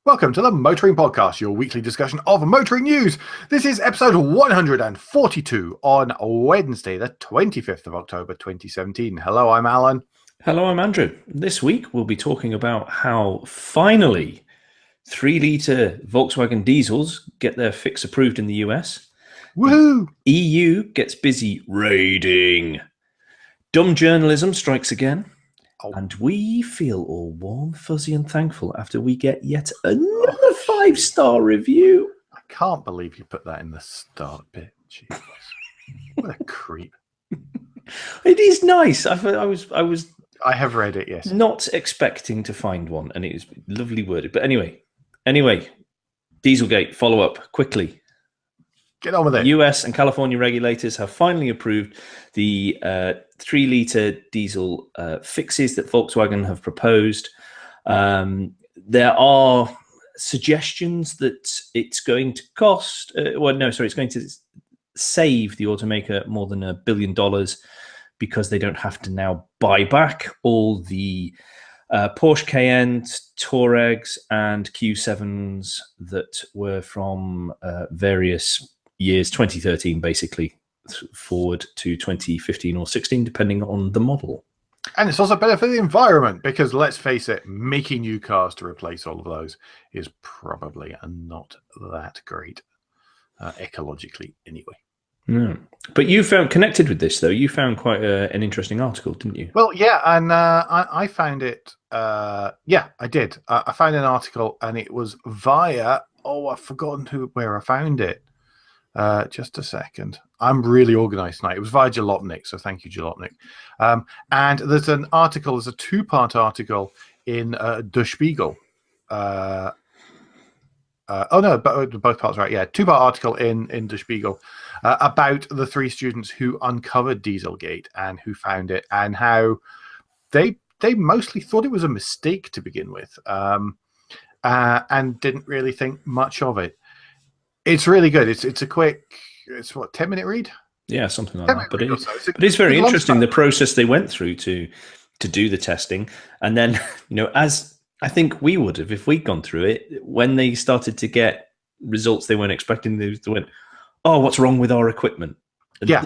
Welcome to the Motoring Podcast, your weekly discussion of motoring news. This is episode 142 on Wednesday, the 25th of October, 2017. Hello, I'm Alan. Hello, I'm Andrew. This week we'll be talking about how finally 3-litre Volkswagen diesels get their fix approved in the US. Woohoo! The EU gets busy raiding. Dumb journalism strikes again. And we feel all warm, fuzzy and thankful after we get yet another 5-star review. I can't believe you put that in the start bit. Jesus. What a creep. It is nice. I have read it, yes. Not expecting to find one, and it is lovely worded. But anyway, Dieselgate, follow up quickly. Get on with it. US and California regulators have finally approved the 3-litre diesel fixes that Volkswagen have proposed. There are suggestions that it's going to cost, it's going to save the automaker more than $1 billion because they don't have to now buy back all the Porsche Cayennes, Touaregs, and Q7s that were from various years, 2013 basically, forward to 2015 or 16, depending on the model. And it's also better for the environment because, let's face it, making new cars to replace all of those is probably not that great, ecologically anyway. No. But you found, connected with this, though, you found quite an interesting article, didn't you? Well, yeah, and I found it, I did. I found an article, and it was via, I've forgotten where I found it. Just a second. I'm really organized tonight. It was via Jalopnik, so thank you, Jalopnik. And there's an article, there's a two-part article in Der Spiegel. Both parts, right? Yeah, two-part article in Der Spiegel about the 3 students who uncovered Dieselgate and who found it, and how they mostly thought it was a mistake to begin with, and didn't really think much of it. It's really good. It's a quick, 10-minute read? Yeah, something like that. But it's very interesting, the process they went through to do the testing. And then, as I think we would have, if we'd gone through it, when they started to get results they weren't expecting, they went, oh, what's wrong with our equipment? And yeah.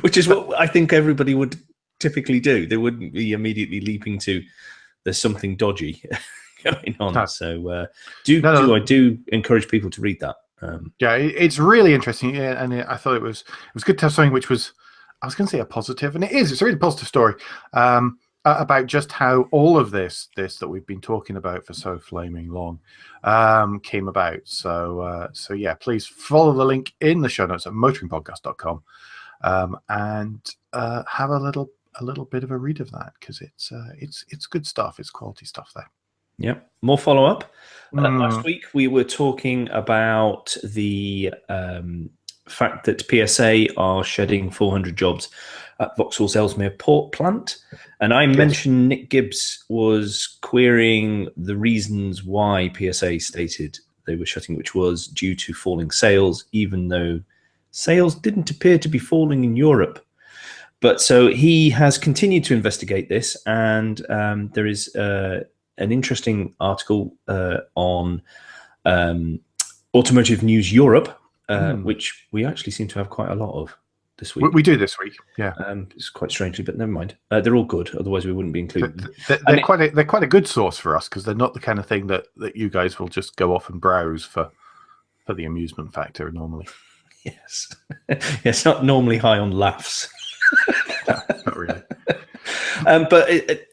Which is what I think everybody would typically do. They wouldn't be immediately leaping to, there's something dodgy going on. No. So I do encourage people to read that. It's really interesting, and I thought it was good to have something which was, I was going to say a positive, and it's a really positive story about just how all of this that we've been talking about for so flaming long came about. So yeah, please follow the link in the show notes at motoringpodcast.com and have a little bit of a read of that, because it's good stuff. It's quality stuff there. Yep. More follow-up. Last week, we were talking about the fact that PSA are shedding 400 jobs at Vauxhall's Ellesmere port plant. And I mentioned Nick Gibbs was querying the reasons why PSA stated they were shutting, which was due to falling sales, even though sales didn't appear to be falling in Europe. But so he has continued to investigate this, and there is an interesting article on Automotive News Europe, which we actually seem to have quite a lot of this week. We do this week, yeah. It's quite strangely, but never mind. They're all good, otherwise we wouldn't be included. They're quite a good source for us, because they're not the kind of thing that you guys will just go off and browse for the amusement factor normally. Yes. It's not normally high on laughs. No, not really. But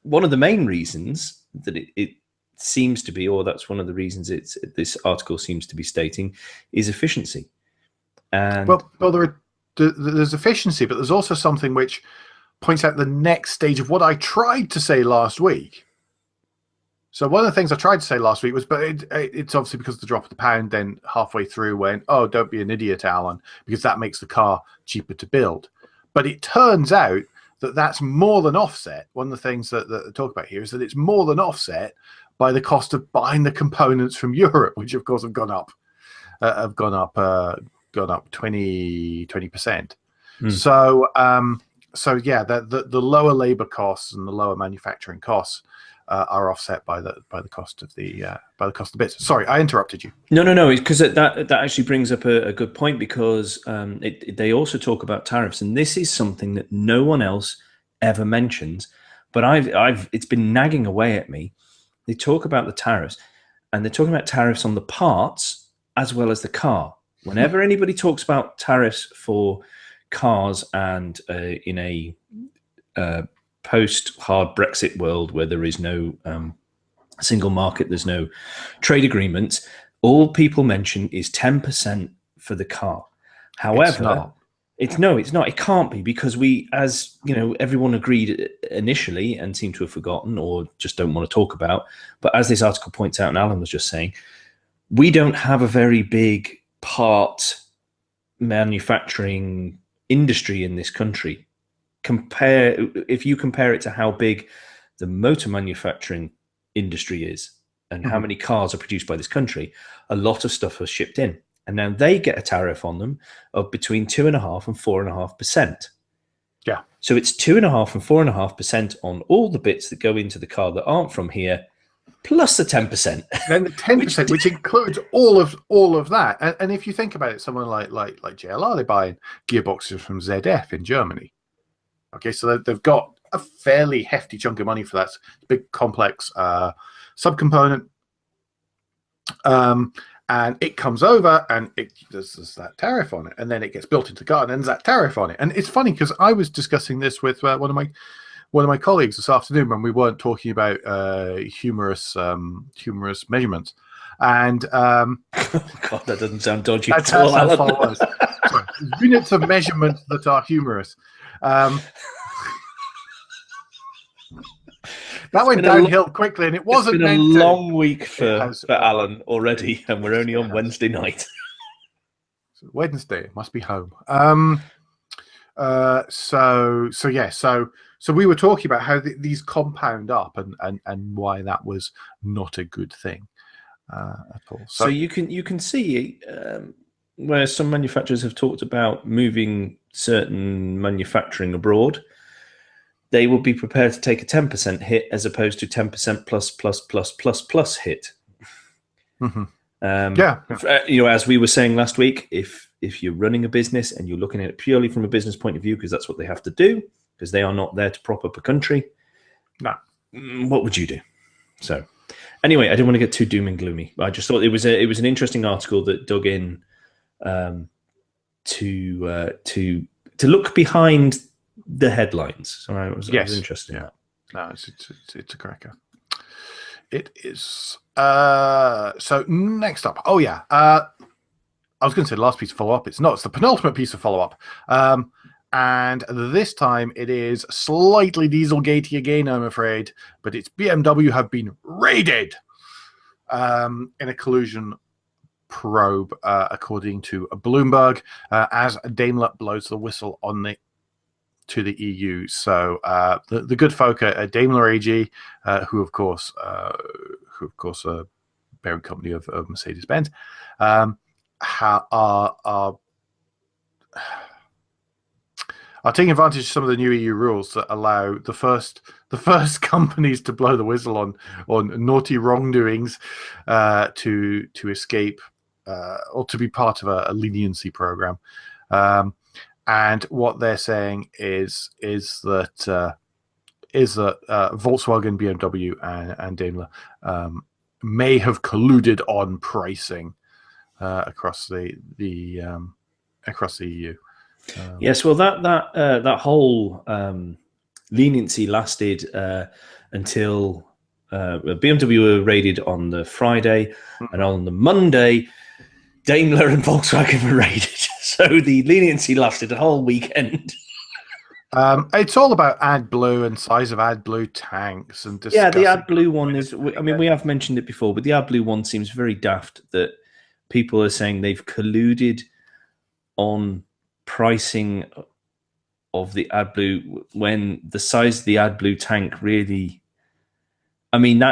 one of the main reasons that it seems to be, or that's one of the reasons this article seems to be stating, is efficiency. And there's efficiency, but there's also something which points out the next stage of what I tried to say last week. So one of the things I tried to say last week was, but it's obviously because of the drop of the pound, then halfway through went, oh, don't be an idiot, Alan, because that makes the car cheaper to build. But it turns out that's more than offset. One of the things that they talk about here is that it's more than offset by the cost of buying the components from Europe, which of course have gone up 20%. So yeah, the lower labor costs and the lower manufacturing costs are offset by the cost of the bits. Sorry, I interrupted you. No, because that actually brings up a good point, because they also talk about tariffs, and this is something that no one else ever mentions, but it's been nagging away at me. They talk about the tariffs, and they're talking about tariffs on the parts as well as the car. Whenever anybody talks about tariffs for cars, and in a post-hard Brexit world where there is no single market, there's no trade agreements, all people mention is 10% for the car. However, it's not. It can't be, because we, as you know, everyone agreed initially and seem to have forgotten or just don't want to talk about. But as this article points out, and Alan was just saying, we don't have a very big part manufacturing industry in this country. If you compare it to how big the motor manufacturing industry is and how many cars are produced by this country, a lot of stuff is shipped in. And now they get a tariff on them of between 2.5% and 4.5%. Yeah. So it's 2.5% and 4.5% on all the bits that go into the car that aren't from here, plus the 10%. Then the 10%, which includes all of that. And if you think about it, someone like JLR, they're buying gearboxes from ZF in Germany. Okay, so they've got a fairly hefty chunk of money for that big complex subcomponent. And it comes over, and there's that tariff on it, and then it gets built into the car, and then there's that tariff on it. And it's funny, because I was discussing this with one of my colleagues this afternoon when we weren't talking about humorous measurements. And God, that doesn't sound dodgy. That's how far it was. Sorry, units of measurement that are humorous. That went downhill quickly, and it wasn't meant to. It's been a long week for Alan already, and we're only on Wednesday night. Wednesday, it must be home. So we were talking about how these compound up, and why that was not a good thing at all. So you can see where some manufacturers have talked about moving certain manufacturing abroad. They will be prepared to take a 10% hit as opposed to 10% plus hit. As we were saying last week, if you're running a business and you're looking at it purely from a business point of view, because that's what they have to do, because they are not there to prop up a country, what would you do? So anyway, I didn't want to get too doom and gloomy. I just thought it was an interesting article that dug in to look behind the headlines. So I was interested in that. No, it's a cracker. It is. So next up. Oh yeah. I was going to say the last piece of follow-up. It's not. It's the penultimate piece of follow-up. And this time it is slightly Dieselgatey again, I'm afraid. But it's BMW have been raided in a collusion probe, according to Bloomberg, as Daimler blows the whistle to the EU. So the good folk at Daimler AG, who of course are parent company of Mercedes-Benz, are taking advantage of some of the new EU rules that allow the first companies to blow the whistle on naughty wrongdoings to escape or to be part of a leniency program. And what they're saying is that Volkswagen, BMW, and Daimler may have colluded on pricing across the EU. Yes, well, that whole leniency lasted until BMW were raided on the Friday, and on the Monday, Daimler and Volkswagen were raided. So the leniency lasted a whole weekend. It's all about AdBlue and size of AdBlue tanks and the AdBlue one is. I mean, we have mentioned it before, but the AdBlue one seems very daft. That people are saying they've colluded on pricing of the AdBlue when the size of the AdBlue tank really. I mean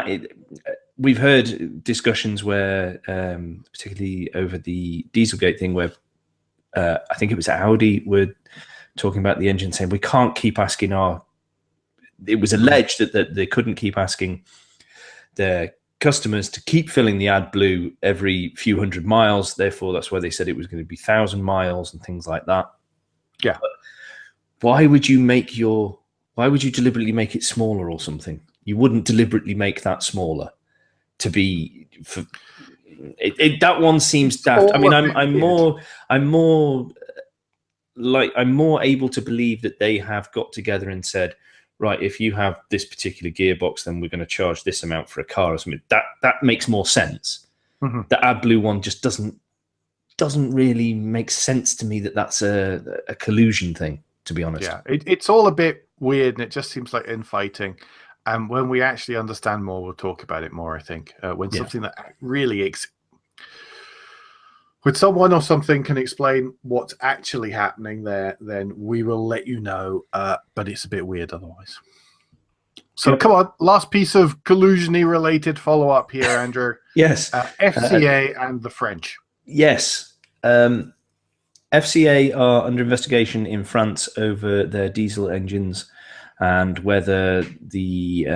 we've heard discussions where, particularly over the Dieselgate thing, where I think it was Audi were talking about the engine, saying we can't keep asking it was alleged that they couldn't keep asking their customers to keep filling the AdBlue every few hundred miles. Therefore, that's why they said it was going to be 1,000 miles and things like that. Yeah. But why would you deliberately make it smaller or something? You wouldn't deliberately make that smaller to be for that one seems daft. I mean, I'm more able to believe that they have got together and said, right, if you have this particular gearbox, then we're going to charge this amount for a car or something. That makes more sense. Mm-hmm. The AdBlue one just doesn't really make sense to me. That's a collusion thing, to be honest. Yeah, it's all a bit weird, and it just seems like infighting. And when we actually understand more, we'll talk about it more. I think when something that really when someone or something can explain what's actually happening there, then we will let you know. But it's a bit weird otherwise. So come on, last piece of collusion-y related follow-up here, Andrew. Yes. FCA and the French. Yes. FCA are under investigation in France over their diesel engines and whether they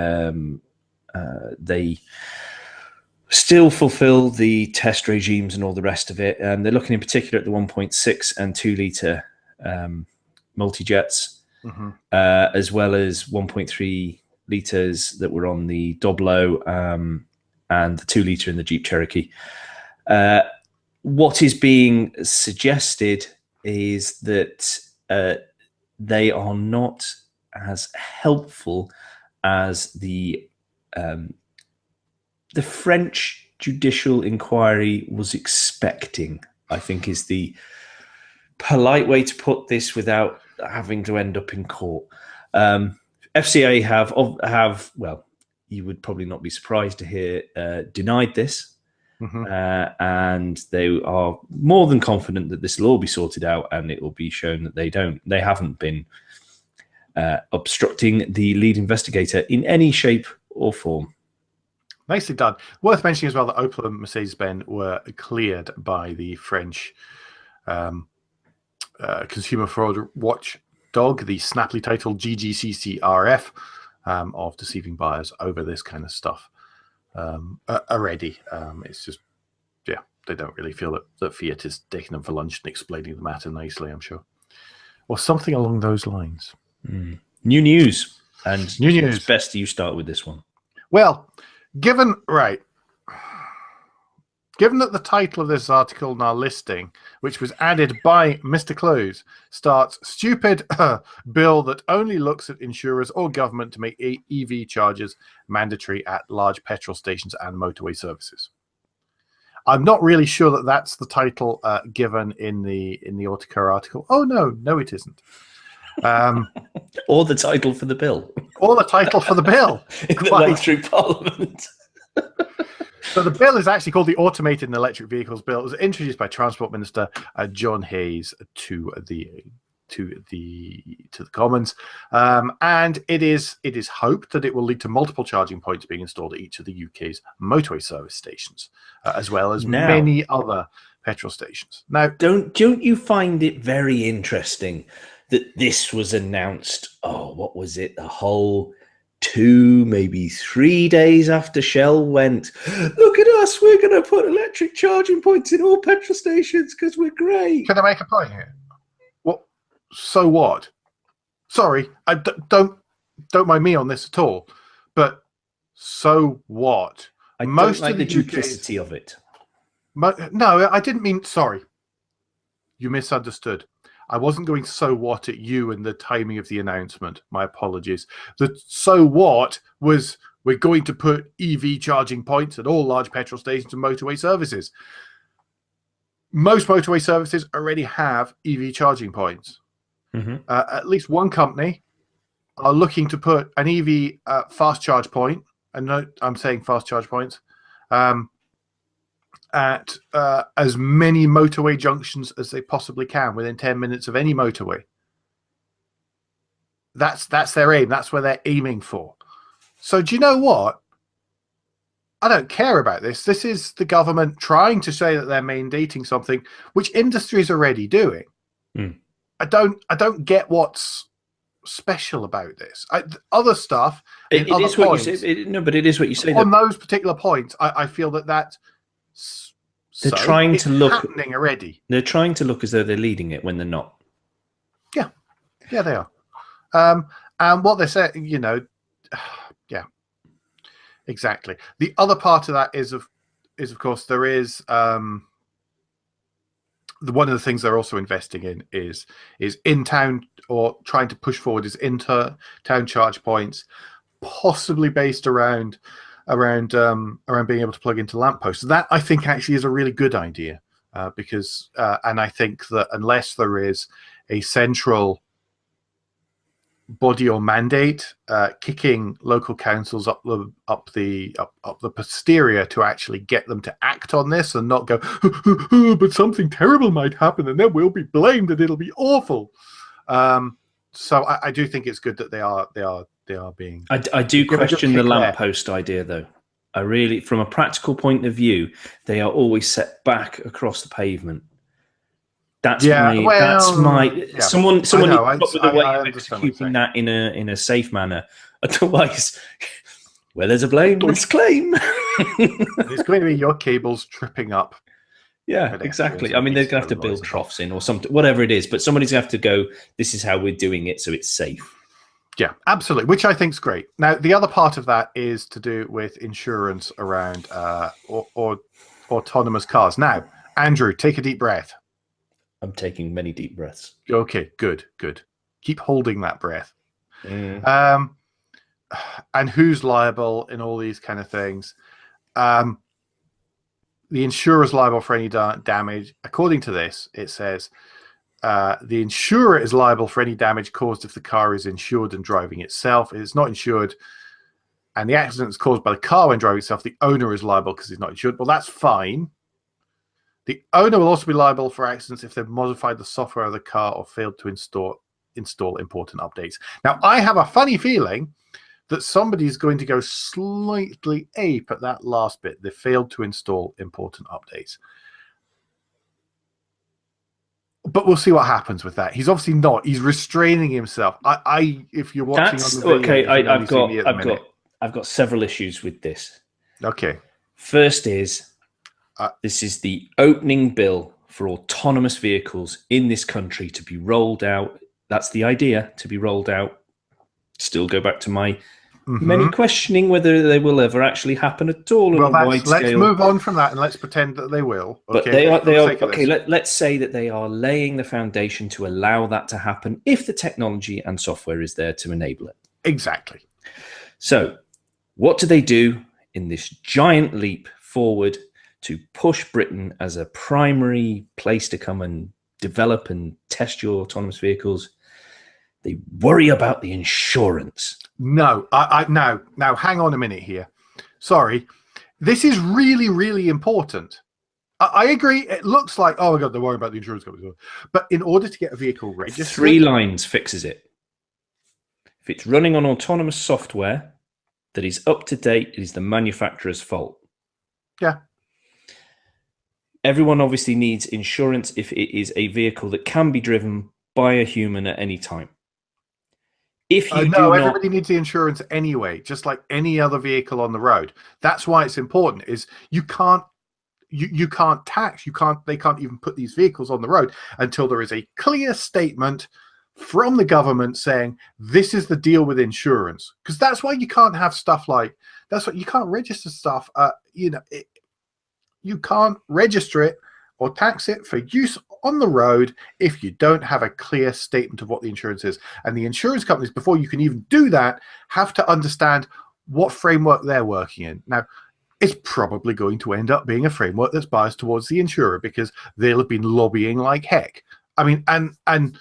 still fulfill the test regimes and all the rest of it. They're looking in particular at the 1.6 and 2 litre multi-jets, as well as 1.3 litres that were on the Doblo and the 2 litre in the Jeep Cherokee. What is being suggested is that they are not as helpful as the French judicial inquiry was expecting, I think is the polite way to put this without having to end up in court. FCA have, well, you would probably not be surprised to hear, denied this. And they are more than confident that this will all be sorted out and it will be shown that they haven't been obstructing the lead investigator in any shape or form. Nicely done. Worth mentioning as well that Opel and Mercedes-Benz were cleared by the French consumer fraud watchdog, the snappily titled GGCCRF, of deceiving buyers over this kind of stuff already. It's just, yeah, they don't really feel that Fiat is taking them for lunch and explaining the matter nicely, I'm sure. Or something along those lines. New news. And new news. It's best you start with this one. Well, given that the title of this article in our listing, which was added by Mr. Close, starts "Stupid bill that only looks at insurers or government to make EV charges mandatory at large petrol stations and motorway services." I'm not really sure that that's the title given in the Autocar article. Oh no, it isn't. Or the title for the bill. Or the title for the bill. That went through Parliament. So the bill is actually called the Automated and Electric Vehicles Bill. It was introduced by Transport Minister John Hayes to the Commons, and it is hoped that it will lead to multiple charging points being installed at each of the UK's motorway service stations, as well as many other petrol stations. Now, don't you find it very interesting that this was announced? Oh, what was it? The whole 2, maybe 3 days after Shell went, look at us, we're going to put electric charging points in all petrol stations because we're great. Can I make a point here? Well, so what? Sorry, I don't mind me on this at all, but so what? I don't like the duplicity of it. No, I didn't mean, sorry. You misunderstood. I wasn't going so what at you and the timing of the announcement. My apologies. The so what was we're going to put EV charging points at all large petrol stations and motorway services. Most motorway services already have EV charging points. At least one company are looking to put an EV fast charge point, and note I'm saying fast charge points, at as many motorway junctions as they possibly can within 10 minutes of any motorway. That's their aim. That's where they're aiming for. So do you know what? I don't care about this. This is the government trying to say that they're mandating something which industry is already doing. I don't get what's special about this. Other stuff, It other is what points, you say. No, but it is what you say. on those particular points, I feel that They're so trying it's to look. happening already. They're trying to look as though they're leading it when they're not. Yeah, they are. And what they say, yeah, exactly. The other part of that is of course there is one of the things they're also investing in is in town, or trying to push forward, is inter town charge points, possibly based around being able to plug into lampposts. That I think actually is a really good idea, because and I think that unless there is a central body or mandate kicking local councils up the posterior to actually get them to act on this and not go, but something terrible might happen and then we'll be blamed and it'll be awful. So I do think it's good that they are being. I do question the lamppost idea, though. I really, from a practical point of view, they are always set back across the pavement. That's my. Someone needs to come up with a way of executing that in a safe manner. Otherwise, where there's a blame, there's a claim. It's going to be your cables tripping up. Yeah, exactly. I mean, they're going to have to build troughs in or something, whatever it is. But somebody's going to have to go, this is how we're doing it, so it's safe. Yeah, absolutely, which I think is great. Now, the other part of that is to do with insurance around or autonomous cars. Now, Andrew, take a deep breath. I'm taking many deep breaths. Okay, good. Keep holding that breath. Mm. And who's liable in all these kind of things? The insurer's liable for any damage. According to this, it says the insurer is liable for any damage caused if the car is insured and driving itself. If it's not insured and the accident is caused by the car when driving itself, the owner is liable because he's not insured. Well, that's fine. The owner will also be liable for accidents if they've modified the software of the car or failed to install important updates. Now, I have a funny feeling that somebody's going to go slightly ape at that last bit. They failed to install important updates. But we'll see what happens with that. He's obviously not. He's restraining himself. If you're watching on the video, okay. I've got several issues with this. Okay. First is this is the opening bill for autonomous vehicles in this country to be rolled out. That's the idea, to be rolled out. Still go back to my many questioning whether they will ever actually happen at all on a wide scale. Let's move on from that and let's pretend that they will. But they are okay. Let's say that they are laying the foundation to allow that to happen if the technology and software is there to enable it. Exactly. So, what do they do in this giant leap forward to push Britain as a primary place to come and develop and test your autonomous vehicles? They worry about the insurance. No, now hang on a minute here. Sorry. This is really, really important. I agree. It looks like, oh my God, they're worried about the insurance company. But in order to get a vehicle registered... 3 lines fixes it. If it's running on autonomous software that is up to date, it is the manufacturer's fault. Yeah. Everyone obviously needs insurance if it is a vehicle that can be driven by a human at any time. If you everybody needs the insurance anyway, just like any other vehicle on the road. That's why it's important. Is you can't tax. They can't even put these vehicles on the road until there is a clear statement from the government saying this is the deal with insurance. Because that's why you can't have stuff like that's what you can't register stuff. You can't register it or tax it for use on the road if you don't have a clear statement of what the insurance is. And the insurance companies, before you can even do that, have to understand what framework they're working in. Now, it's probably going to end up being a framework that's biased towards the insurer because they'll have been lobbying like heck. I mean, and do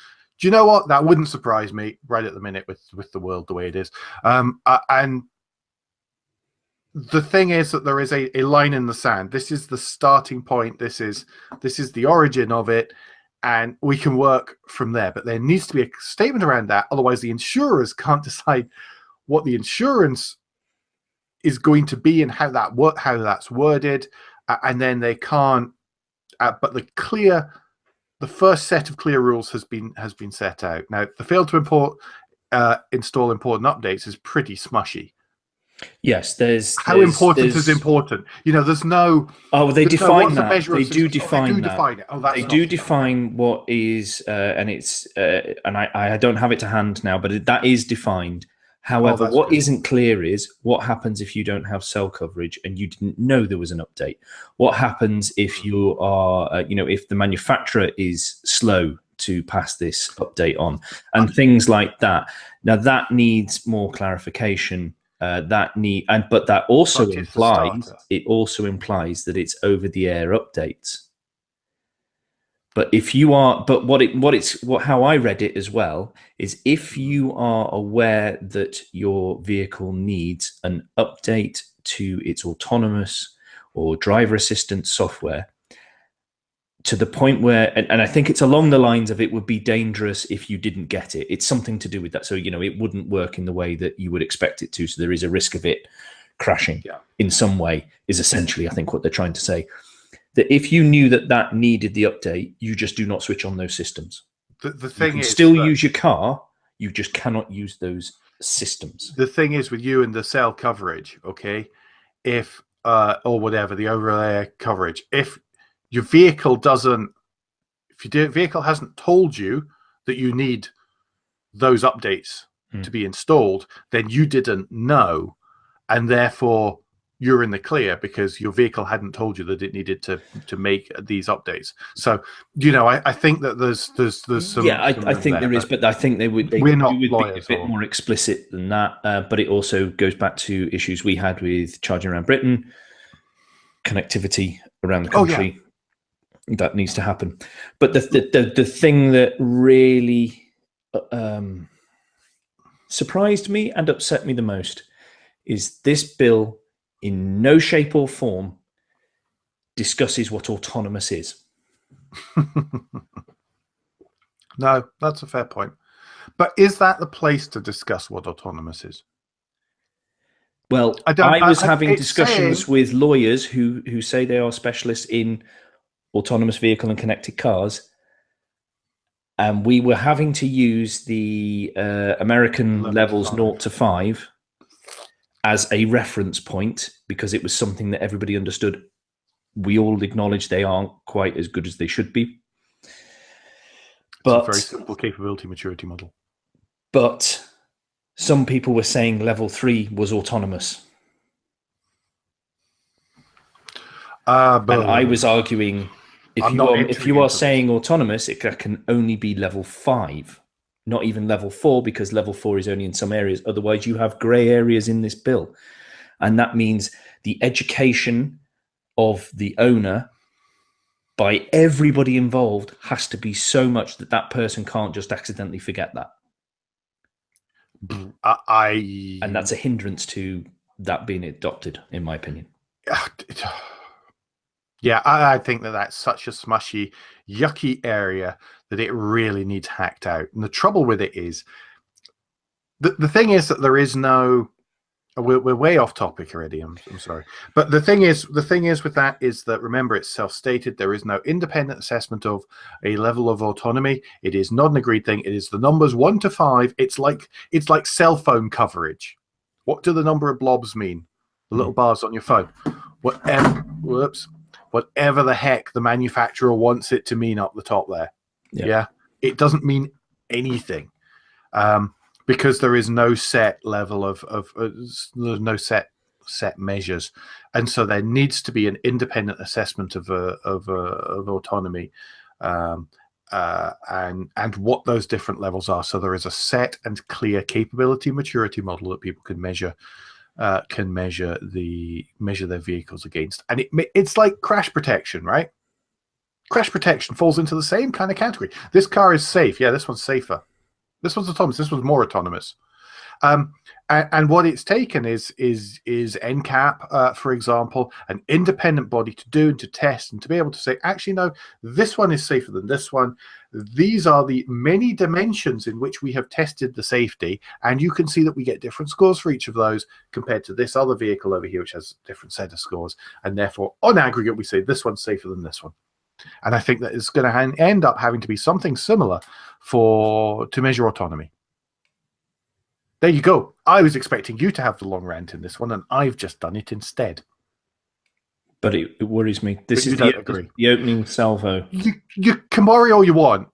you know what? That wouldn't surprise me right at the minute with the world the way it is. And the thing is that there is a line in the sand. This is the starting point. This is the origin of it, and we can work from there. But there needs to be a statement around that. Otherwise, the insurers can't decide what the insurance is going to be and how that's worded, and then they can't. But the first set of clear rules has been set out. Now, the failed to import install important updates is pretty smushy. Yes, How important is important? You know, there's no. Oh, they define what's the that. measure They of do success? define They do that. define it. Oh, that's They not do enough. define what is, and it's, and I don't have it to hand now, but that is defined. However, what good. isn't clear is what happens if you don't have cell coverage and you didn't know there was an update. What happens if you are, you know, if the manufacturer is slow to pass this update on, and things like that. Now that needs more clarification. But that also implies that it's over the air updates. But if you are, but how I read it as well is if you are aware that your vehicle needs an update to its autonomous or driver assistance software, to the point where, and I think it's along the lines of it would be dangerous if you didn't get it. It's something to do with that. So, you know, it wouldn't work in the way that you would expect it to. So there is a risk of it crashing in some way, is essentially, I think, what they're trying to say. That if you knew that needed the update, you just do not switch on those systems. The thing is, still use your car, you just cannot use those systems. The thing is with you and the cell coverage, okay, if or whatever, the over-air coverage, if your vehicle vehicle hasn't told you that you need those updates to be installed, then you didn't know, and therefore you're in the clear because your vehicle hadn't told you that it needed to make these updates. So, you know, I think that there's some. Yeah, I think there is, but I think we're not lawyers, be a bit more explicit than that. But it also goes back to issues we had with charging around Britain, connectivity around the country. That needs to happen. But the thing that really surprised me and upset me the most is this bill in no shape or form discusses what autonomous is. No, that's a fair point. But is that the place to discuss what autonomous is? Well, I was having discussions with lawyers who say they are specialists in autonomous vehicle and connected cars, and we were having to use the American levels 0 to 5 as a reference point because it was something that everybody understood. We all acknowledge they aren't quite as good as they should be. But it's a very simple capability maturity model. But some people were saying level 3 was autonomous. And I was arguing, if you are saying autonomous, it can only be level 5, not even level 4, because level 4 is only in some areas. Otherwise, you have grey areas in this bill. And that means the education of the owner by everybody involved has to be so much that that person can't just accidentally forget that. And that's a hindrance to that being adopted, in my opinion. Yeah, I think that's such a smushy, yucky area that it really needs hacked out. And the trouble with it is, the thing is that there is no. We're way off topic already. I'm sorry, but the thing is with that is that, remember, it's self-stated. There is no independent assessment of a level of autonomy. It is not an agreed thing. It is the numbers 1 to 5. It's like cell phone coverage. What do the number of blobs mean? The little bars on your phone. Whatever the heck the manufacturer wants it to mean up the top there. Yeah. It doesn't mean anything. Because there is no set level of no set measures, and so there needs to be an independent assessment of autonomy, and what those different levels are. So there is a set and clear capability maturity model that people can measure their vehicles against, and it's like crash protection, right? Crash protection falls into the same kind of category. This car is safe. Yeah, this one's safer. This one's autonomous. This one's more autonomous. And what it's taken is NCAP, for example, an independent body to do and to test and to be able to say, actually, no, this one is safer than this one. These are the many dimensions in which we have tested the safety. And you can see that we get different scores for each of those compared to this other vehicle over here, which has a different set of scores. And therefore, on aggregate, we say this one's safer than this one. And I think that it's going to end up having to be something similar to measure autonomy. There you go. I was expecting you to have the long rant in this one, and I've just done it instead. But it worries me. This But you is don't agree. the opening salvo. You can worry all you want.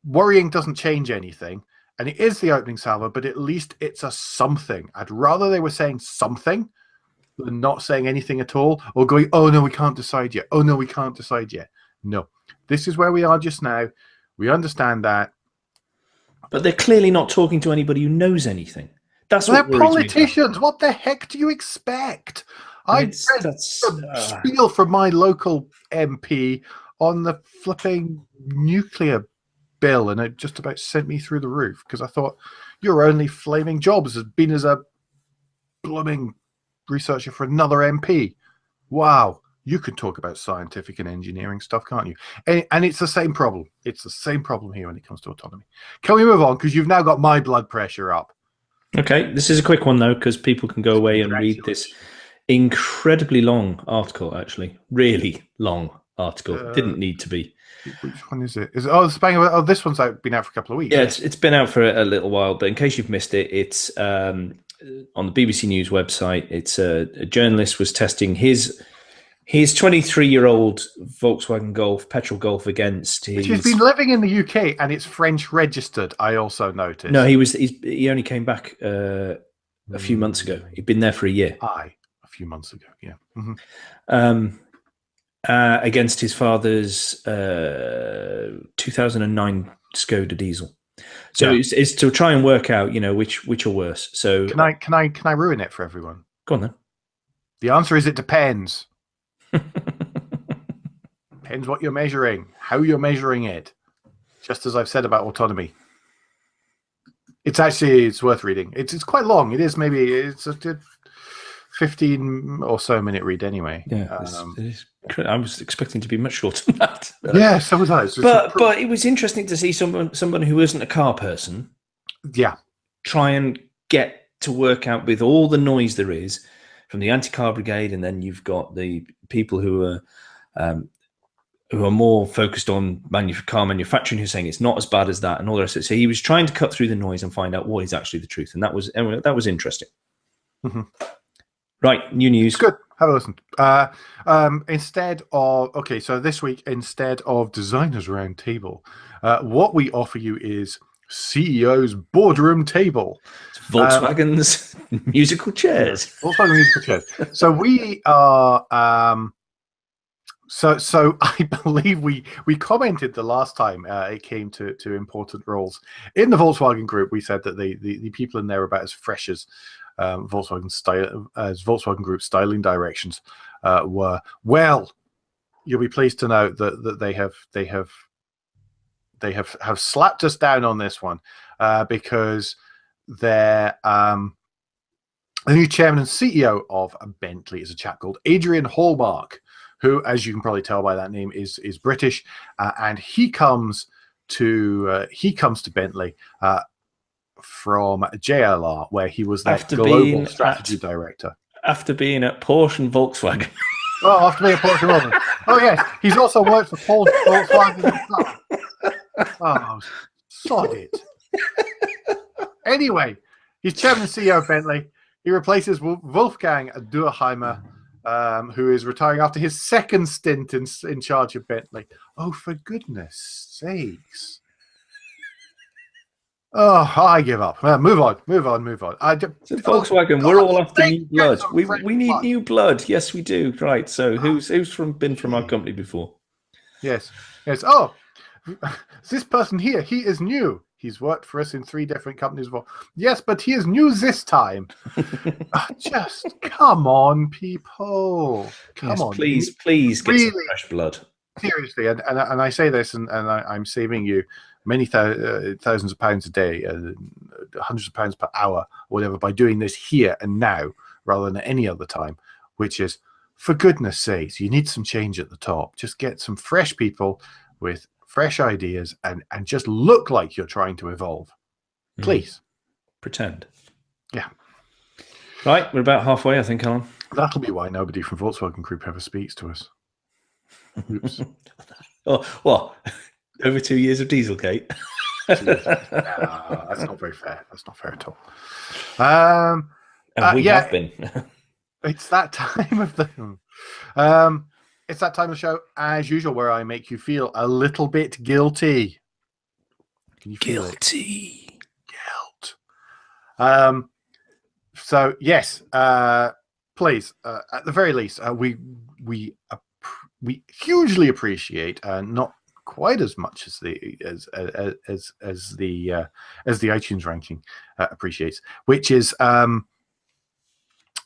Worrying doesn't change anything. And it is the opening salvo, but at least it's a something. I'd rather they were saying something than not saying anything at all, or going, oh no, we can't decide yet. Oh no, we can't decide yet. No. This is where we are just now. We understand that. But they're clearly not talking to anybody who knows anything. That's what they're politicians. What the heck do you expect? I read a spiel from my local MP on the flipping nuclear bill, and it just about sent me through the roof because I thought your only flaming jobs has been as a blooming researcher for another MP. Wow, you can talk about scientific and engineering stuff, can't you? And it's the same problem. It's the same problem here when it comes to autonomy. Can we move on? Because you've now got my blood pressure up. Okay, this is a quick one, though, because people can go away and read this incredibly long article, actually. Really long article. Didn't need to be. Which one is it? This one's been out for a couple of weeks. Yeah, it's been out for a little while, but in case you've missed it, it's on the BBC News website. It's a journalist was testing his 23-year-old Volkswagen Golf, petrol Golf, against his... Which has been living in the UK, and it's French registered, I also noticed. No, he only came back a few months ago. He'd been there for a year. A few months ago, yeah. Mm-hmm. Against his father's 2009 Skoda diesel. So it's to try and work out, which are worse. So can I ruin it for everyone? Go on then. The answer is it depends. Depends what you're measuring, how you're measuring it. Just as I've said about autonomy. It's worth reading. It's quite long. It is it's a 15 or so minute read anyway. Yeah, I was expecting to be much shorter than that. Yeah, so was I. But it was interesting to see someone who isn't a car person, try and get to work out with all the noise there is from the anti-car brigade, and then you've got the people who are more focused on car manufacturing, who's saying it's not as bad as that, and all the rest of it. So he was trying to cut through the noise and find out what is actually the truth, and that was interesting. Mm-hmm. Right, new news. It's good. Have a listen. So this week, instead of Designers Roundtable, what we offer you is CEO's Boardroom Table. It's Volkswagen's musical chairs. Volkswagen musical chairs. So we are... So I believe we commented the last time it came to important roles in the Volkswagen Group. We said that the people in there are about as fresh as Volkswagen Group styling directions were. Well, you'll be pleased to know that they have slapped us down on this one because they're the new chairman and CEO of Bentley is a chap called Adrian Hallmark, who, as you can probably tell by that name, is British, and he comes to Bentley from JLR, where he was their global strategy director. After being at Porsche and Volkswagen. Oh, after being at Porsche and Volkswagen. Oh yes, he's also worked for Volkswagen himself. Oh, sod it. Anyway, he's chairman and CEO of Bentley. He replaces Wolfgang Durheimer, who is retiring after his second stint in charge of Bentley. Oh, for goodness sakes. Oh, I give up. Move on. Volkswagen, we're all after new blood. We need new blood. Yes, we do. Right. So who's been from our company before? Yes. Oh, this person here, he is new. He's worked for us in 3 different companies before. Yes, but he is new this time. Just come on, people. Come on. Please get some fresh blood. Seriously, and I say this, and I'm saving you many thousands of pounds a day, hundreds of pounds per hour, or whatever, by doing this here and now rather than at any other time, which is, for goodness sakes, you need some change at the top. Just get some fresh people with fresh ideas and just look like you're trying to evolve. Please. Pretend. Yeah. Right, we're about halfway, I think, Alan. That'll be why nobody from Volkswagen Group ever speaks to us. Oops. Oh, well, over 2 years of Dieselgate. Jesus. No, that's not very fair. That's not fair at all. And we yeah, have been. it's that time of the it's that time of the show, as usual, where I make you feel a little bit guilty. Can you feel Guilty. it? Guilt. So yes, please, at the very least, we hugely appreciate, not quite as much as the iTunes ranking appreciates, which is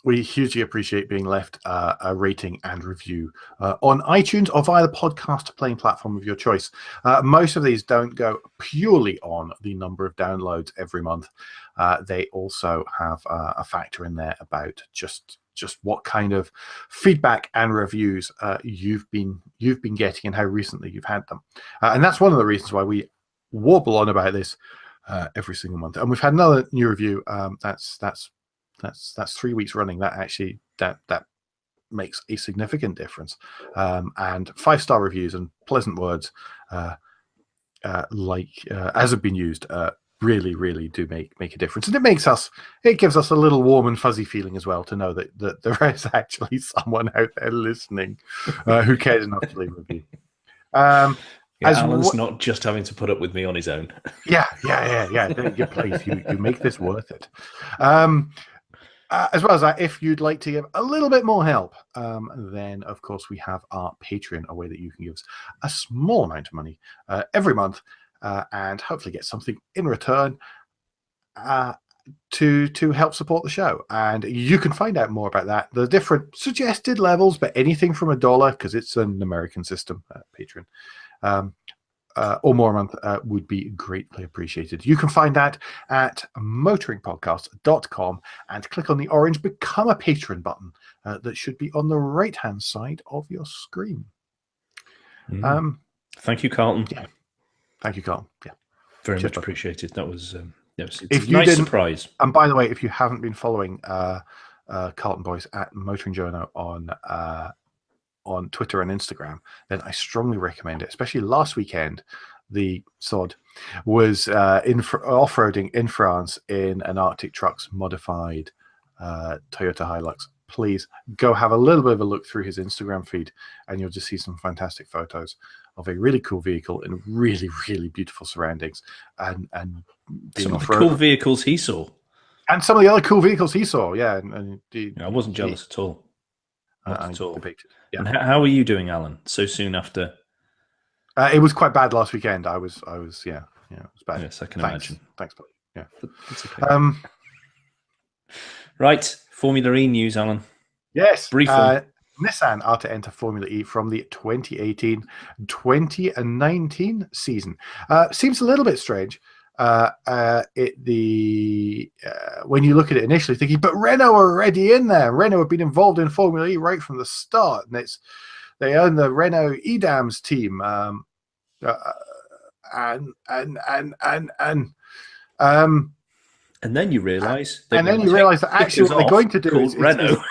we hugely appreciate being left a rating and review on iTunes or via the podcast playing platform of your choice. Most of these don't go purely on the number of downloads every month. They also have a factor in there about just what kind of feedback and reviews you've been getting and how recently you've had them. And that's one of the reasons why we warble on about this every single month. And we've had another new review. That's 3 weeks running. That actually that makes a significant difference. And 5-star reviews and pleasant words as have been used really do make a difference. And it gives us a little warm and fuzzy feeling as well to know that there is actually someone out there listening who cares enough to leave a review. Alan's not just having to put up with me on his own. Yeah. Please, you make this worth it. As well as that, if you'd like to give a little bit more help, then of course we have our Patreon, a way that you can give us a small amount of money every month and hopefully get something in return to help support the show. And you can find out more about that. The different suggested levels, but anything from $1, because it's an American system, Patreon, or more a month would be greatly appreciated. You can find that at motoringpodcast.com and click on the orange Become a Patron button that should be on the right-hand side of your screen. Thank you, Carlton. Yeah. Thank you, Carlton. Yeah. Very much appreciated. That was it's if a nice surprise. And by the way, if you haven't been following Carlton Boyce at Motoring Jono on Twitter and Instagram, then I strongly recommend it. Especially last weekend, the sod was off-roading in France in an Arctic Trucks modified Toyota Hilux. Please go have a little bit of a look through his Instagram feed, and you'll just see some fantastic photos of a really cool vehicle in really beautiful surroundings, and some of the cool vehicles he saw, and some of the other cool vehicles he saw. Yeah, I wasn't jealous at all. At all. Yeah. And how are you doing, Alan? So soon after, it was quite bad last weekend. I was it was bad. Yes, I can imagine. Thanks, buddy. Yeah, that's okay. Right, Formula E news, Alan. Yes, briefly. Nissan are to enter Formula E from the 2018-2019 season. Seems a little bit strange. When you look at it initially, thinking, but Renault are already in there. Renault have been involved in Formula E right from the start, and they own the Renault EDAMS team. And then you realise, that actually what they're going to do is Renault.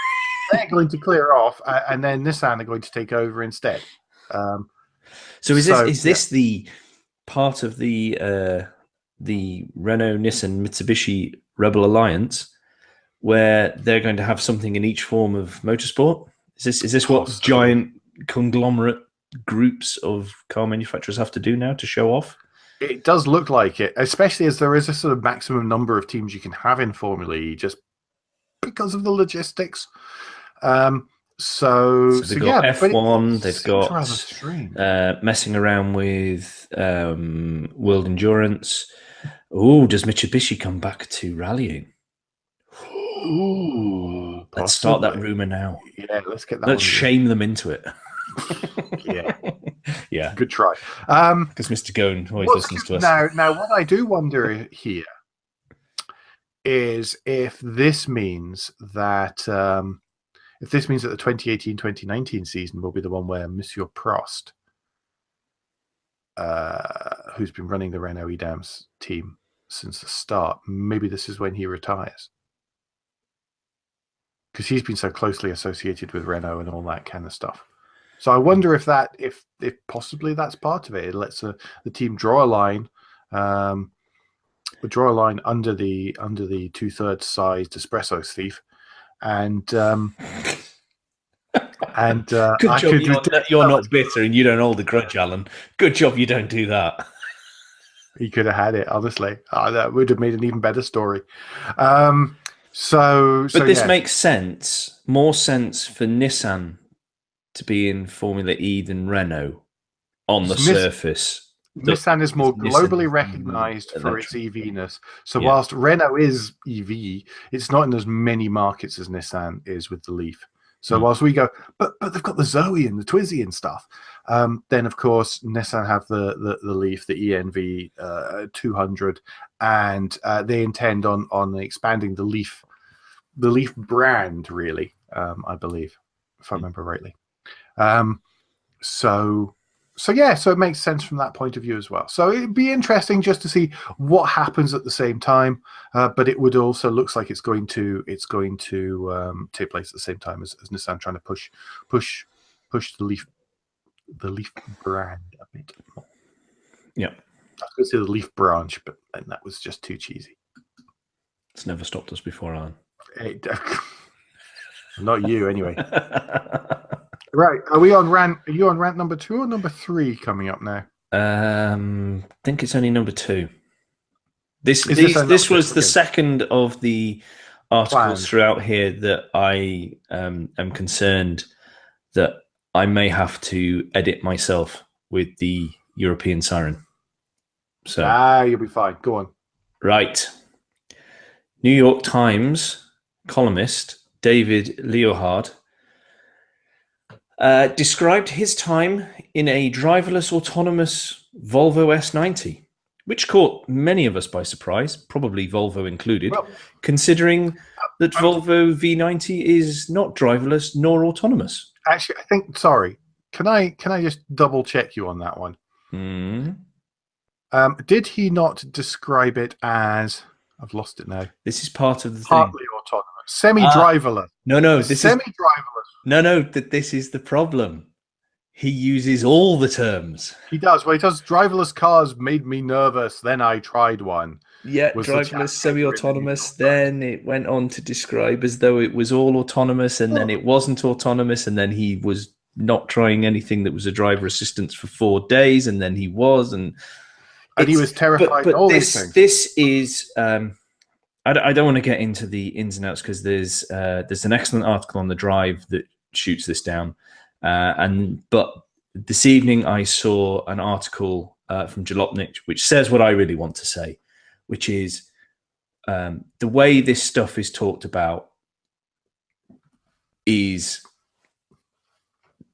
They're going to clear off, and then Nissan are going to take over instead. So is this the part of the Renault, Nissan, Mitsubishi Rebel Alliance where they're going to have something in each form of motorsport? Is this what giant conglomerate groups of car manufacturers have to do now to show off? It does look like it, especially as there is a sort of maximum number of teams you can have in Formula E just because of the logistics. So they've got F1, they've got messing around with World Endurance. Oh, does Mitsubishi come back to rallying? Ooh, let's start that rumor now. Yeah, let's get that. Let's shame them into it. Yeah. Good try. Because Mr. Gone always listens to us. Now, what I do wonder here is if this means that the 2018-2019 season will be the one where Monsieur Prost, who's been running the Renault EDAMS team since the start, maybe this is when he retires. Because he's been so closely associated with Renault and all that kind of stuff. So I wonder if possibly that's part of it. It lets the team draw a line We draw a line under the 2/3 sized espresso thief, and Good I job could you're not bitter and you don't hold a grudge, Alan. Good job you don't do that. He could have had it, honestly. That would have made an even better story. So This yeah. makes sense, more sense for Nissan to be in Formula E than Renault on the surface. Nissan is more globally recognized for its EV-ness. So whilst Renault is EV, it's not in as many markets as Nissan is with the Leaf. So whilst we go, but they've got the Zoe and the Twizy and stuff. Then of course Nissan have the Leaf, the ENV 200, and they intend on expanding the Leaf brand, really. I believe, if I remember rightly. So it makes sense from that point of view as well. So it'd be interesting just to see what happens at the same time. But it would also looks like it's going to take place at the same time as Nissan trying to push the Leaf brand a bit more. Yeah, I was going to say the Leaf branch, but then that was just too cheesy. It's never stopped us before, Alan. Not you, anyway. Right. Are we on rant? Are you on rant number 2 or number 3 coming up now? I think it's only number 2. This was the second of the articles throughout here that I am concerned that I may have to edit myself with the European siren. So you'll be fine. Go on. Right. New York Times columnist David Leohard described his time in a driverless autonomous Volvo S90, which caught many of us by surprise, probably Volvo included, considering that Volvo V90 is not driverless nor autonomous. Actually, I think, sorry, can I just double check you on that one? Did he not describe it as, I've lost it now. This is part of the partly thing. Autonomous, semi-driverless. No, this semi-driverless. No, that this is the problem. He uses all the terms. He does. Well, he does. Driverless cars made me nervous. Then I tried one. Yeah, driverless, semi-autonomous. Then it went on to describe as though it was all autonomous, and then it wasn't autonomous, and then he was not trying anything that was a driver assistance for 4 days, and then he was, and he was terrified. But all this, these things. This is. I don't want to get into the ins and outs because there's an excellent article on The Drive that shoots this down, but this evening I saw an article from Jalopnik which says what I really want to say, which is the way this stuff is talked about is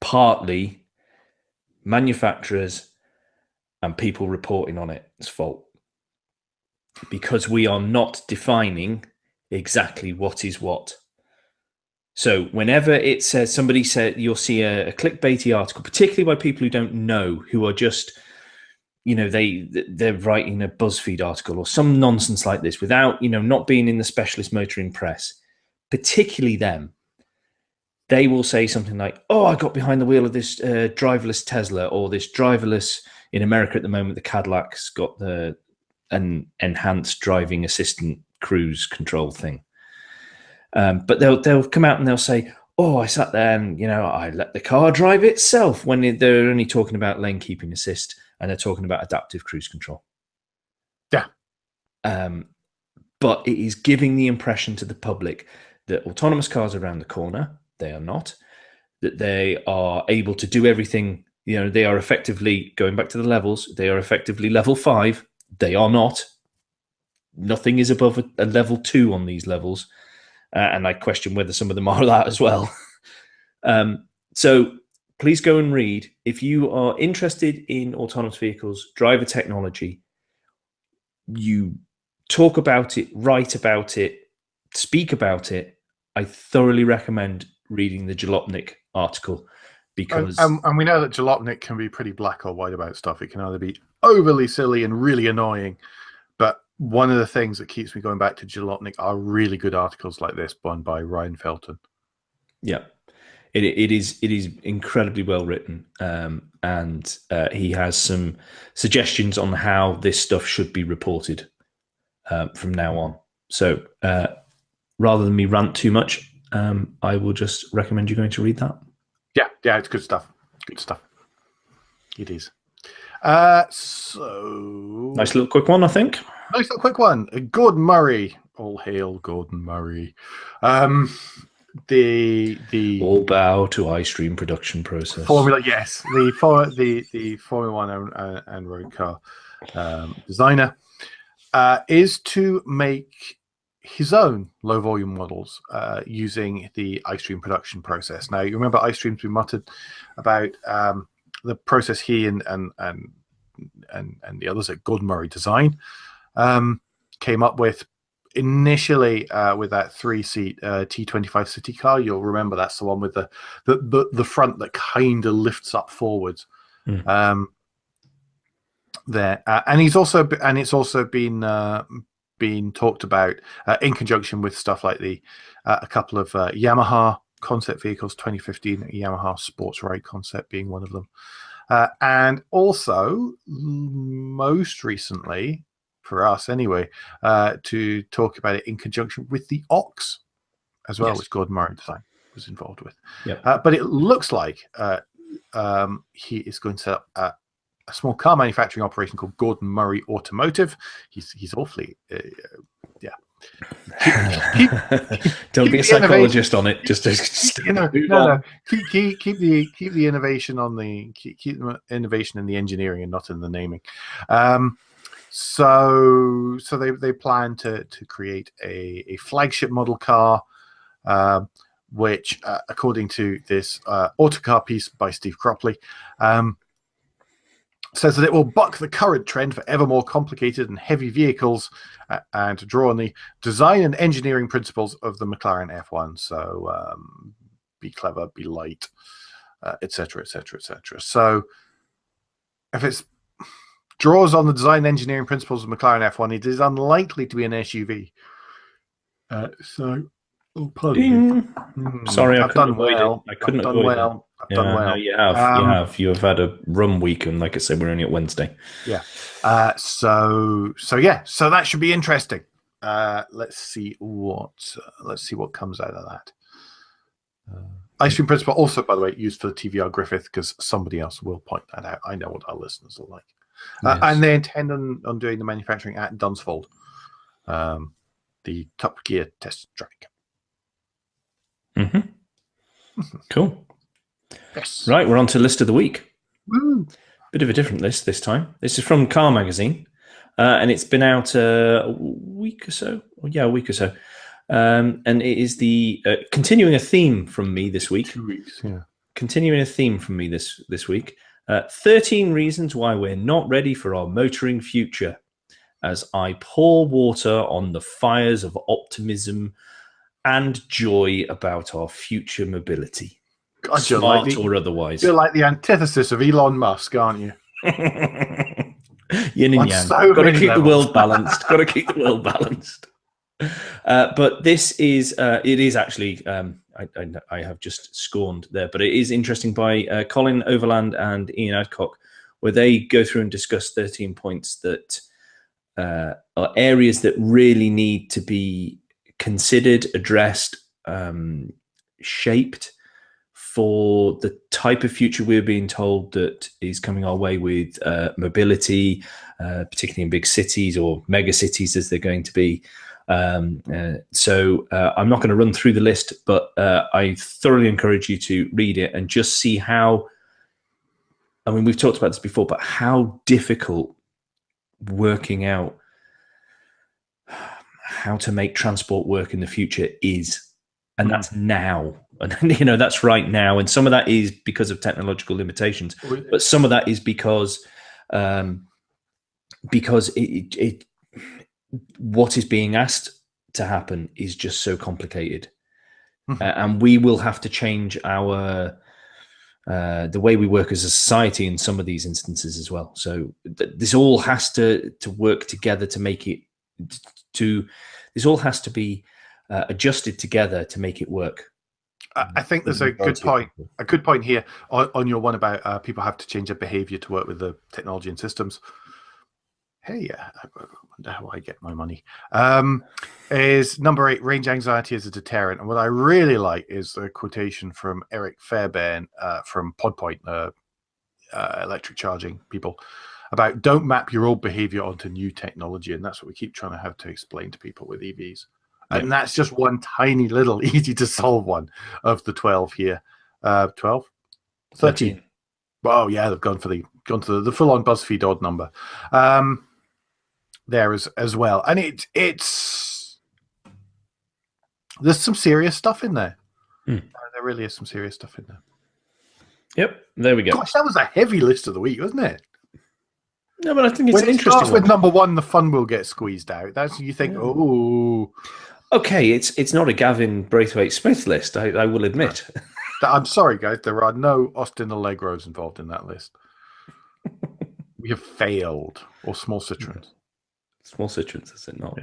partly manufacturers and people reporting on it's fault. Because we are not defining exactly what is what. So whenever it says, somebody said, you'll see a clickbaity article, particularly by people who don't know, who are just, they're writing a BuzzFeed article or some nonsense like this without, not being in the specialist motoring press, particularly them. They will say something like, oh, I got behind the wheel of this driverless Tesla, or this driverless, in America at the moment, the Cadillac's got an enhanced driving assistant cruise control thing. But they'll come out and they'll say, oh, I sat there and, I let the car drive itself, when they're only talking about lane keeping assist and they're talking about adaptive cruise control. Yeah. But it is giving the impression to the public that autonomous cars are around the corner. They are not. That they are able to do everything. They are effectively, going back to the levels, they are effectively level 5. They are not. Nothing is above a level 2 on these levels. And I question whether some of them are that as well. So please go and read. If you are interested in autonomous vehicles, driver technology, you talk about it, write about it, speak about it, I thoroughly recommend reading the Jalopnik article. Because and we know that Jalopnik can be pretty black or white about stuff. It can either be overly silly and really annoying, but one of the things that keeps me going back to Jalopnik are really good articles like this one by Ryan Felton. Yeah, It is incredibly well written, and he has some suggestions on how this stuff should be reported from now on. So rather than me rant too much, I will just recommend you going to read that. Yeah, it's good stuff. Good stuff. It is. So Nice little quick one, I think. Nice little quick one. Gordon Murray. All hail Gordon Murray. The all bow to iStream production process. Formula, yes, the Formula One and road car designer is to make his own low volume models using the iStream production process. Now, you remember iStream's been muttered about the process he and the others at Gordon Murray Design came up with initially with that 3-seat T25 city car. You'll remember that's the one with the front that kind of lifts up forwards. There, and it's also been talked about in conjunction with stuff like a couple of Yamaha concept vehicles, 2015 Yamaha Sports Ride concept being one of them, and also most recently, for us anyway, to talk about it in conjunction with the Ox as well, which Gordon Murray Design was involved with. But it looks like he is going to set up a small car manufacturing operation called Gordon Murray Automotive. He's awfully Don't be a psychologist on it. Just keep the innovation on keep the innovation in the engineering and not in the naming. So they plan to create a flagship model car, which, according to this Autocar piece by Steve Cropley, says that it will buck the current trend for ever more complicated and heavy vehicles and to draw on the design and engineering principles of the McLaren F1. So be clever, be light, etc., etc., etc. So if it draws on the design and engineering principles of McLaren F1, it is unlikely to be an SUV. Sorry, I've done well. I couldn't I've done well. I've done well. You have. You have had a rum week, and like I said, we're only at Wednesday. Yeah. So that should be interesting. Let's see what comes out of that. iStream principle also, by the way, used for the TVR Griffith, because somebody else will point that out. I know what our listeners are like. And they intend on doing the manufacturing at Dunsfold, the Top Gear test track. Cool. Yes. Right, we're on to list of the week. Woo. Bit of a different list this time. This is from Car Magazine, and it's been out a week or so. A week or so. And it is the continuing a theme from me this week. 2 weeks, yeah. Continuing a theme from me this week. 13 reasons why we're not ready for our motoring future, as I pour water on the fires of optimism and joy about our future mobility. God, smart or otherwise. You're like the antithesis of Elon Musk, aren't you? Yin and yang. Got to keep the world balanced. Got to keep the world balanced. But this is, it is actually, I have just scorned there, but it is interesting by Colin Overland and Ian Adcock, where they go through and discuss 13 points that are areas that really need to be considered, addressed, shaped for the type of future we're being told that is coming our way with mobility, particularly in big cities or mega cities as they're going to be. So I'm not going to run through the list, but I thoroughly encourage you to read it and just see how, I mean, we've talked about this before, but how difficult working out how to make transport work in the future is. And that's now. And, you know, that's right now. And some of that is because of technological limitations, but some of that is because what is being asked to happen is just so complicated. And we will have to change our the way we work as a society in some of these instances as well. So this all has to work together to make it this all has to be adjusted together to make it work. I think there's a good point. A good point here on your one about people have to change their behavior to work with the technology and systems. Hey, I wonder how I get my money. Is number 8, range anxiety as a deterrent. And what I really like is the quotation from Eric Fairbairn from PodPoint, electric charging people, about don't map your old behavior onto new technology. And that's what we keep trying to have to explain to people with EVs. Yeah. And that's just one tiny little easy to solve one of the 12 here. 12? 13. Well, yeah, they've gone to the full-on BuzzFeed odd number. There as well, and it's there's some serious stuff in there. There really is some serious stuff in there. Yep, there we go. Gosh, that was a heavy list of the week, wasn't it? No, but I think it's when an interesting starts with number 1, the fun will get squeezed out. That's you think, oh, okay, it's not a Gavin Braithwaite Smith list. I will admit. I'm sorry, guys. There are no Austin Allegros involved in that list. We have failed, or small Citroens. Small Citroens, is it not?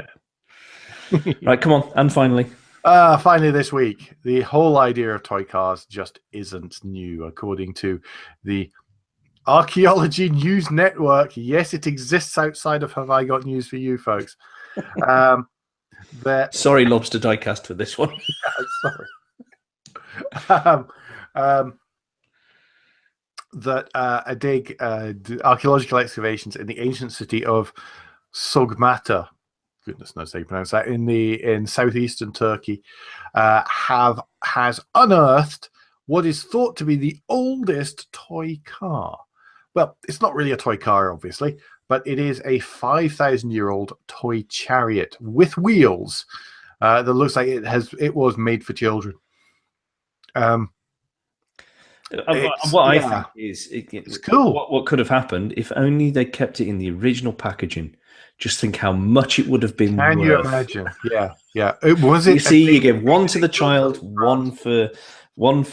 Yeah. Right, come on. And finally. Finally this week, the whole idea of toy cars just isn't new, according to the Archaeology News Network. Yes, it exists outside of Have I Got News for You, folks. Sorry, Lobster Diecast, for this one. Sorry. That a dig archaeological excavations in the ancient city of Sogmata, goodness knows how you pronounce that, in southeastern Turkey, has unearthed what is thought to be the oldest toy car. Well, it's not really a toy car, obviously, but it is a 5,000-year-old toy chariot with wheels that looks like it was made for children. What I think is it's cool. What could have happened if only they kept it in the original packaging. Just think how much it would have been worth. Can you imagine? Yeah. You see, you give one to the child, one for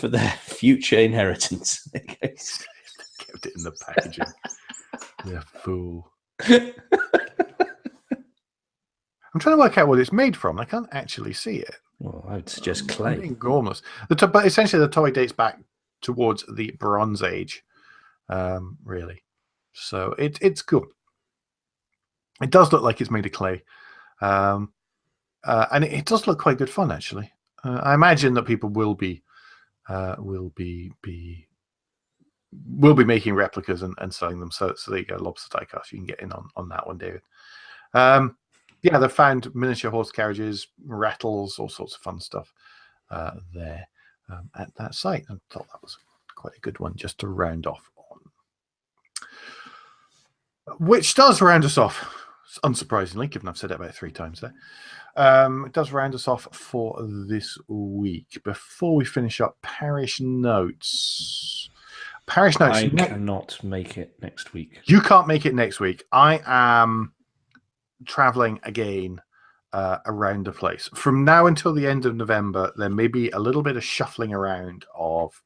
their future inheritance. Kept it in the packaging. Yeah, fool. I'm trying to work out what it's made from. I can't actually see it. Well, I would suggest clay. Enormous. But essentially, the toy dates back towards the Bronze Age, really. So it's cool. It does look like it's made of clay, and it does look quite good fun, actually. I imagine that people will be making replicas and selling them. So there you go, Lobster Diecast. You can get in on that one, David. Yeah, they found miniature horse carriages, rattles, all sorts of fun stuff there at that site. I thought that was quite a good one just to round off on. Which does round us off, unsurprisingly, given I've said it about 3 times there. It does round us off for this week. Before we finish up, parish notes. Parish notes. I cannot make it next week. You can't make it next week. I am traveling again around the place. From now until the end of November, there may be a little bit of shuffling around of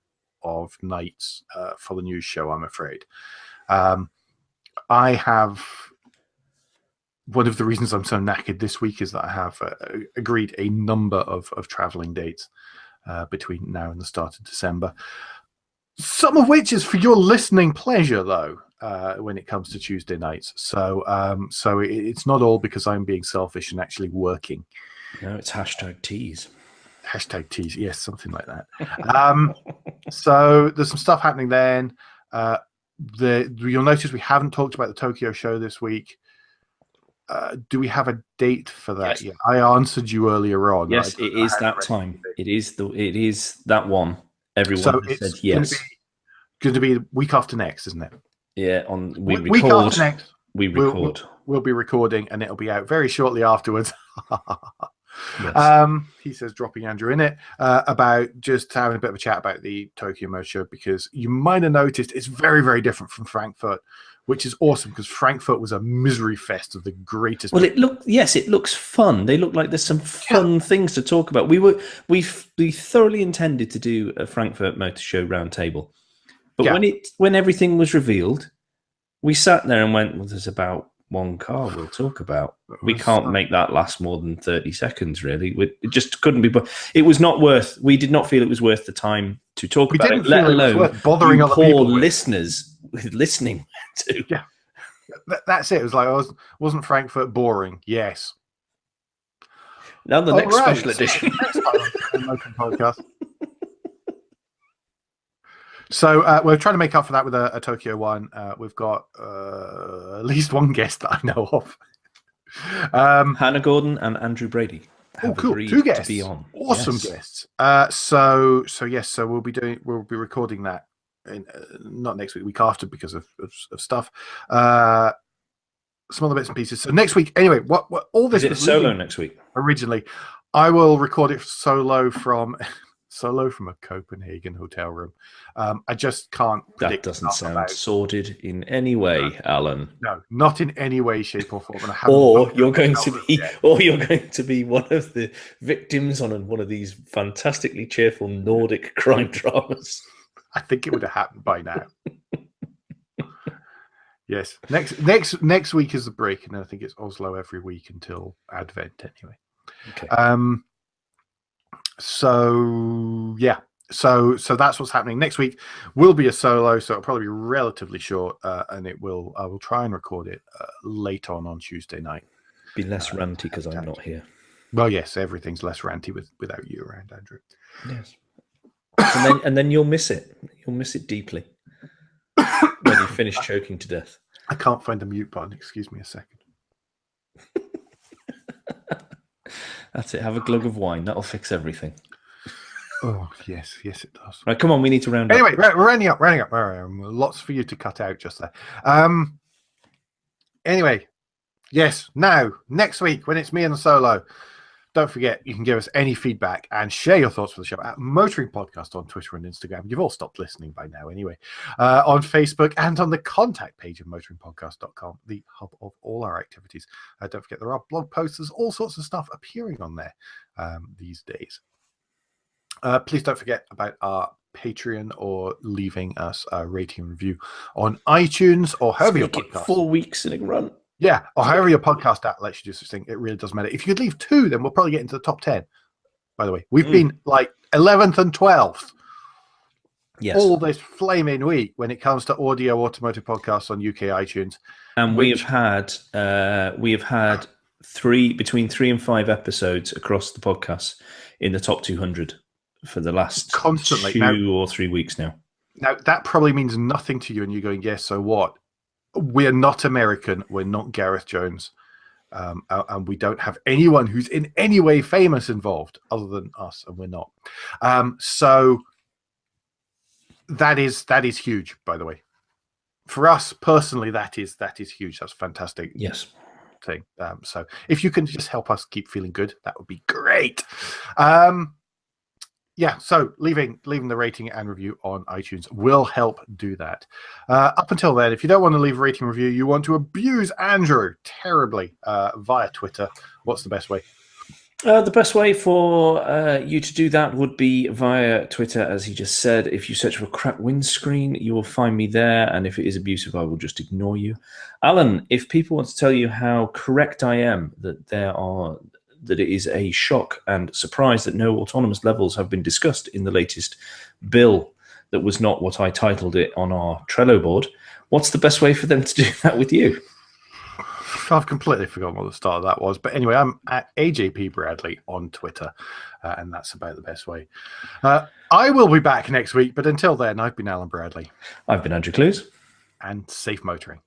nights for the news show, I'm afraid. I have... One of the reasons I'm so knackered this week is that I have agreed a number of traveling dates between now and the start of December. Some of which is for your listening pleasure, though, when it comes to Tuesday nights. So it's not all because I'm being selfish and actually working. No, it's #tease. #tease, yes, something like that. So there's some stuff happening then. You'll notice we haven't talked about the Tokyo show this week. Do we have a date for that yet? I answered you earlier on. Yes, it is that time. It is that one. Everyone has said yes. Going to be week after next, isn't it? Yeah, week after next. We record. We'll be recording, and it'll be out very shortly afterwards. Yes. He says, dropping Andrew in it, about just having a bit of a chat about the Tokyo Motor Show, because you might have noticed it's very, very different from Frankfurt, which is awesome because Frankfurt was a misery fest of the greatest. Well, it looks fun. They look like there's some fun things to talk about. We thoroughly intended to do a Frankfurt Motor Show roundtable, but when everything was revealed, we sat there and went, well, there's about one car we'll talk about. It We was, can't make that last more than 30 seconds, really. It just couldn't be. But it was not worth. We did not feel it was worth the time to talk we about didn't it. Let feel it was alone worth bothering you other poor people with. listeners with listening to. Yeah, that's it. It was like, wasn't Frankfurt boring? Yes. Now the next special edition. Next time on the Motoring Podcast. So we're trying to make up for that with a Tokyo one. We've got at least one guest that I know of. Hannah Gordon and Andrew Brady have agreed 2 guests. to be on. Awesome guests. So we'll be recording that not next week, week after because of stuff. Some other bits and pieces. So next week, anyway, what all this is it solo next week? Originally, I will record it solo from a Copenhagen hotel room. I just can't predict. That doesn't sound sordid in any way, Alan. No, not in any way, shape, or form. Or you're going to be one of the victims on one of these fantastically cheerful Nordic crime dramas. I think it would have happened by now. Yes, next week is the break, and I think it's Oslo every week until Advent. Anyway. Okay. So yeah, so that's what's happening. Next week will be a solo, so it'll probably be relatively short, and I will try and record it late on Tuesday night. Be less ranty because I'm not here. Well, yes, everything's less ranty without you around, Andrew. Yes, and then you'll miss it. You'll miss it deeply when you finish choking to death. I can't find the mute button. Excuse me a second. That's it. Have a glug of wine. That'll fix everything. Oh, yes, it does. Right, come on. We need to round up. Anyway, we're running up. Lots for you to cut out just there. Anyway, yes, now, next week, when it's me and the solo, don't forget, you can give us any feedback and share your thoughts for the show at Motoring Podcast on Twitter and Instagram. You've all stopped listening by now anyway. On Facebook and on the contact page of motoringpodcast.com, the hub of all our activities. Don't forget, there are blog posts. There's all sorts of stuff appearing on there these days. Please don't forget about our Patreon or leaving us a rating and review on iTunes or however your podcast. 4 weeks in a run. Yeah, or however your podcast app lets you do such thing. It really doesn't matter. If you could leave 2, then we'll probably get into the top 10. By the way, we've been like 11th and 12th. Yes. All this flaming week when it comes to audio automotive podcasts on UK iTunes. And we have had between 3 and 5 episodes across the podcast in the top 200 for the last constantly 2 or 3 weeks now. Now that probably means nothing to you, and you're going, yes, so what? We're not American. We're not Gareth Jones. And we don't have anyone who's in any way famous involved other than us, and we're not. So that is huge, by the way. For us personally, that is huge. That's fantastic. Yes. Thing. So if you can just help us keep feeling good, that would be great. Yeah, so leaving the rating and review on iTunes will help do that. Up until then, if you don't want to leave a rating review, you want to abuse Andrew terribly via Twitter, what's the best way? The best way for you to do that would be via Twitter, as he just said. If you search for cracked windscreen, you will find me there. And if it is abusive, I will just ignore you. Alan, if people want to tell you how correct I am, that it is a shock and surprise that no autonomous levels have been discussed in the latest bill that was not what I titled it on our Trello board, what's the best way for them to do that with you? I've completely forgotten what the start of that was. But anyway, I'm at AJP Bradley on Twitter, and that's about the best way. I will be back next week, but until then, I've been Alan Bradley. I've been Andrew Clues. And safe motoring.